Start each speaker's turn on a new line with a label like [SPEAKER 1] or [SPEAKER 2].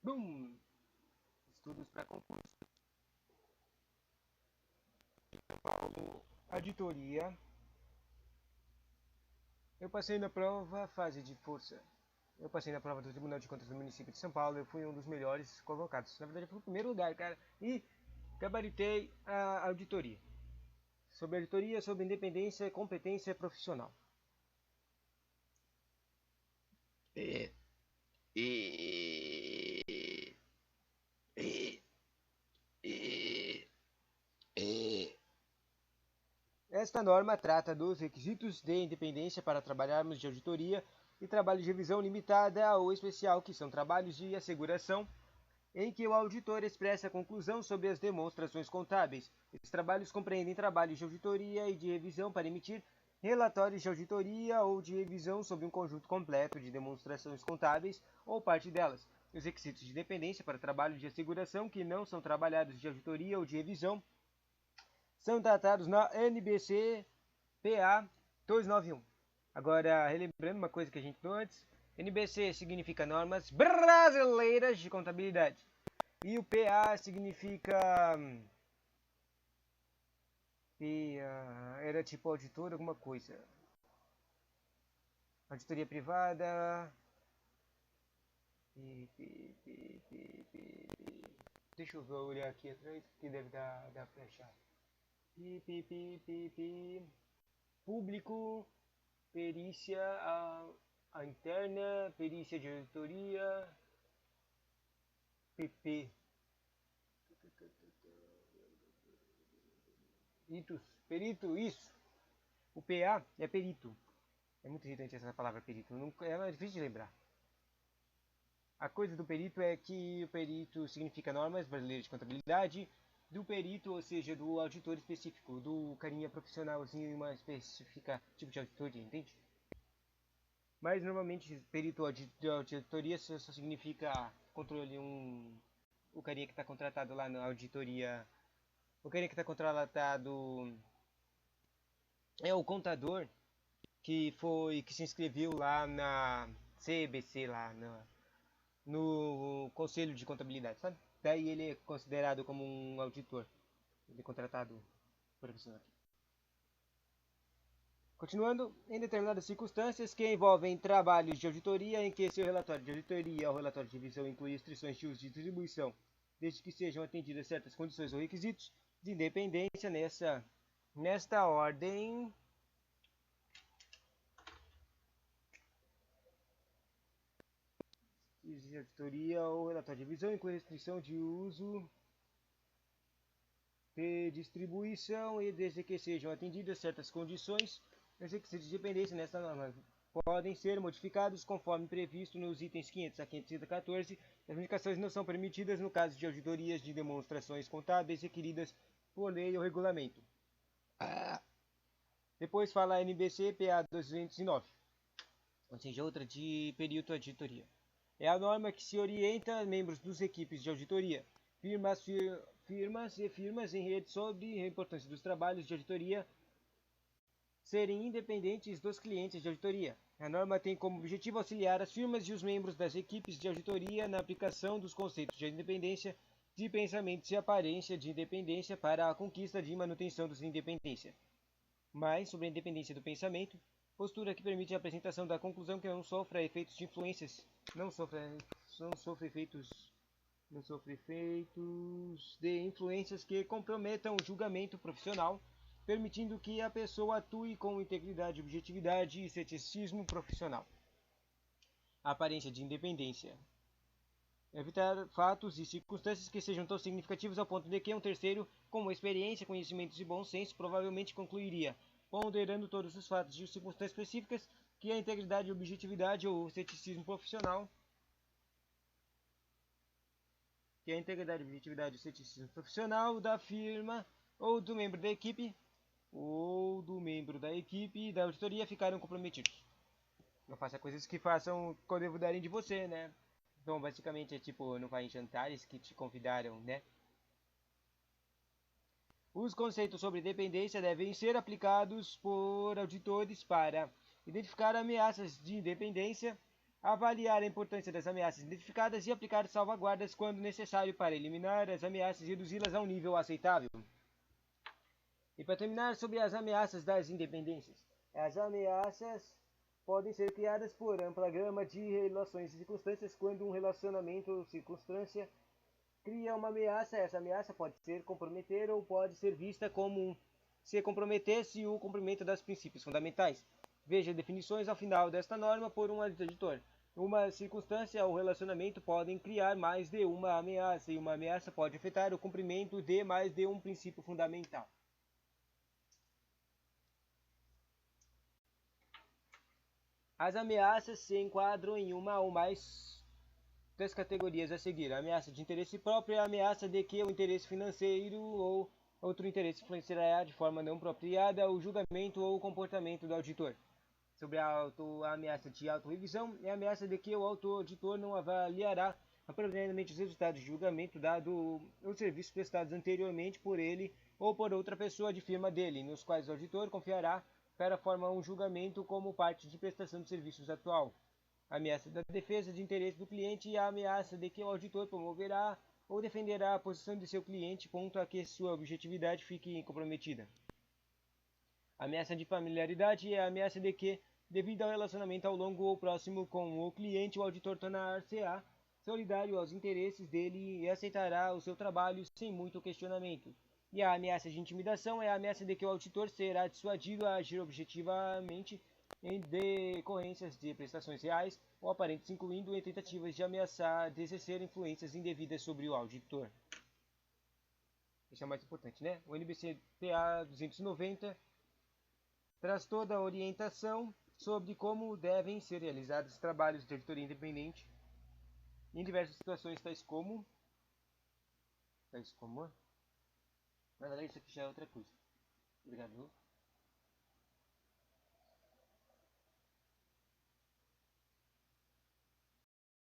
[SPEAKER 1] Bum! Estudos para concurso. São Paulo, auditoria. Eu passei na prova fase de força. Eu passei na prova do Tribunal de Contas do município de São Paulo. Eu fui um dos melhores convocados. Na verdade, eu fui o primeiro lugar, cara. E gabaritei a auditoria. Sobre auditoria, sobre independência e competência profissional. É, é, é, é, é. Esta norma trata dos requisitos de independência para trabalharmos de auditoria e trabalho de revisão limitada ou especial, que são trabalhos de asseguração, em que o auditor expressa a conclusão sobre as demonstrações contábeis. Esses trabalhos compreendem trabalhos de auditoria e de revisão para emitir relatórios de auditoria ou de revisão sobre um conjunto completo de demonstrações contábeis ou parte delas. Os requisitos de dependência para trabalhos de asseguração que não são trabalhados de auditoria ou de revisão são tratados na NBC PA 291. Agora, relembrando uma coisa que a gente viu antes, NBC significa Normas Brasileiras de Contabilidade. E o PA significa. Era tipo auditor, alguma coisa. Auditoria privada. Deixa eu olhar aqui atrás, que deve dar pra achar. Público, perícia a interna, perícia de auditoria, PP. Perito, isso. O PA é perito. É muito irritante essa palavra perito. Ela é difícil de lembrar. A coisa do perito é que o perito significa normas brasileiras de contabilidade do perito, ou seja, do auditor específico, do carinha profissionalzinho, uma específica tipo de auditoria, entende? Mas normalmente perito de auditoria só significa controle o carinha que está contratado lá na auditoria. O carinha que está contratado é o contador que se inscreveu lá na CBC, lá no Conselho de Contabilidade, sabe? Daí ele é considerado como um auditor. Ele é contratado profissional. Continuando, em determinadas circunstâncias que envolvem trabalhos de auditoria em que seu relatório de auditoria ou relatório de revisão inclui restrições de uso de distribuição, desde que sejam atendidas certas condições ou requisitos de independência nesta ordem. De auditoria ou relatório de revisão inclui restrição de uso de distribuição e desde que sejam atendidas certas condições, os requisitos de dependência nesta norma podem ser modificados conforme previsto nos itens 500 a 514. As modificações não são permitidas no caso de auditorias de demonstrações contábeis requeridas por lei ou regulamento. Depois fala a NBC PA 209, ou seja, outra de período auditoria. É a norma que se orienta membros dos equipes de auditoria, firmas em rede sobre a importância dos trabalhos de auditoria serem independentes dos clientes de auditoria. A norma tem como objetivo auxiliar as firmas e os membros das equipes de auditoria na aplicação dos conceitos de independência, de pensamento e aparência de independência para a conquista de manutenção da independência. Mais sobre a independência do pensamento, postura que permite a apresentação da conclusão que não sofre efeitos de influências, não sofre efeitos de influências que comprometam o julgamento profissional, permitindo que a pessoa atue com integridade, objetividade e ceticismo profissional. A aparência de independência. Evitar fatos e circunstâncias que sejam tão significativos ao ponto de que um terceiro, com experiência, conhecimentos e bom senso, provavelmente concluiria, ponderando todos os fatos e circunstâncias específicas, que a integridade, objetividade ou ceticismo profissional da firma ou do membro da equipe da auditoria ficaram comprometidos. Não faça coisas que façam quando duvidarem de você, né? Então, basicamente, é tipo, não vai em jantares que te convidaram, né? Os conceitos sobre dependência devem ser aplicados por auditores para identificar ameaças de independência avaliar a importância das ameaças identificadas e aplicar salvaguardas quando necessário para eliminar as ameaças e reduzi-las a um nível aceitável. E para terminar, sobre as ameaças das independências. As ameaças podem ser criadas por ampla gama de relações e circunstâncias. Quando um relacionamento ou circunstância cria uma ameaça, essa ameaça pode ser comprometer ou pode ser vista como se comprometesse o cumprimento dos princípios fundamentais. Veja definições ao final desta norma por um editor. Uma circunstância ou relacionamento podem criar mais de uma ameaça, e uma ameaça pode afetar o cumprimento de mais de um princípio fundamental. As ameaças se enquadram em uma ou mais das categorias a seguir: a ameaça de interesse próprio é a ameaça de que o interesse financeiro ou outro interesse influenciará de forma não apropriada o julgamento ou o comportamento do auditor. Sobre a ameaça de autorrevisão, é a ameaça de que o auditor não avaliará apropriadamente os resultados de julgamento dado os serviços prestados anteriormente por ele ou por outra pessoa de firma dele, nos quais o auditor confiará para formar um julgamento como parte de prestação de serviços atual. A ameaça da defesa de interesse do cliente e a ameaça de que o auditor promoverá ou defenderá a posição de seu cliente ponto a que sua objetividade fique comprometida. A ameaça de familiaridade é a ameaça de que, devido ao relacionamento ao longo ou próximo com o cliente, o auditor tornar-se-á solidário aos interesses dele e aceitará o seu trabalho sem muito questionamento. E a ameaça de intimidação é a ameaça de que o auditor será dissuadido a agir objetivamente em decorrências de prestações reais ou aparentes, incluindo em tentativas de ameaçar de exercer influências indevidas sobre o auditor. Esse é o mais importante, né? O NBC-TA 290 traz toda a orientação sobre como devem ser realizados trabalhos de auditoria independente em diversas situações, tais como... Na verdade, isso aqui já é outra coisa. Obrigado.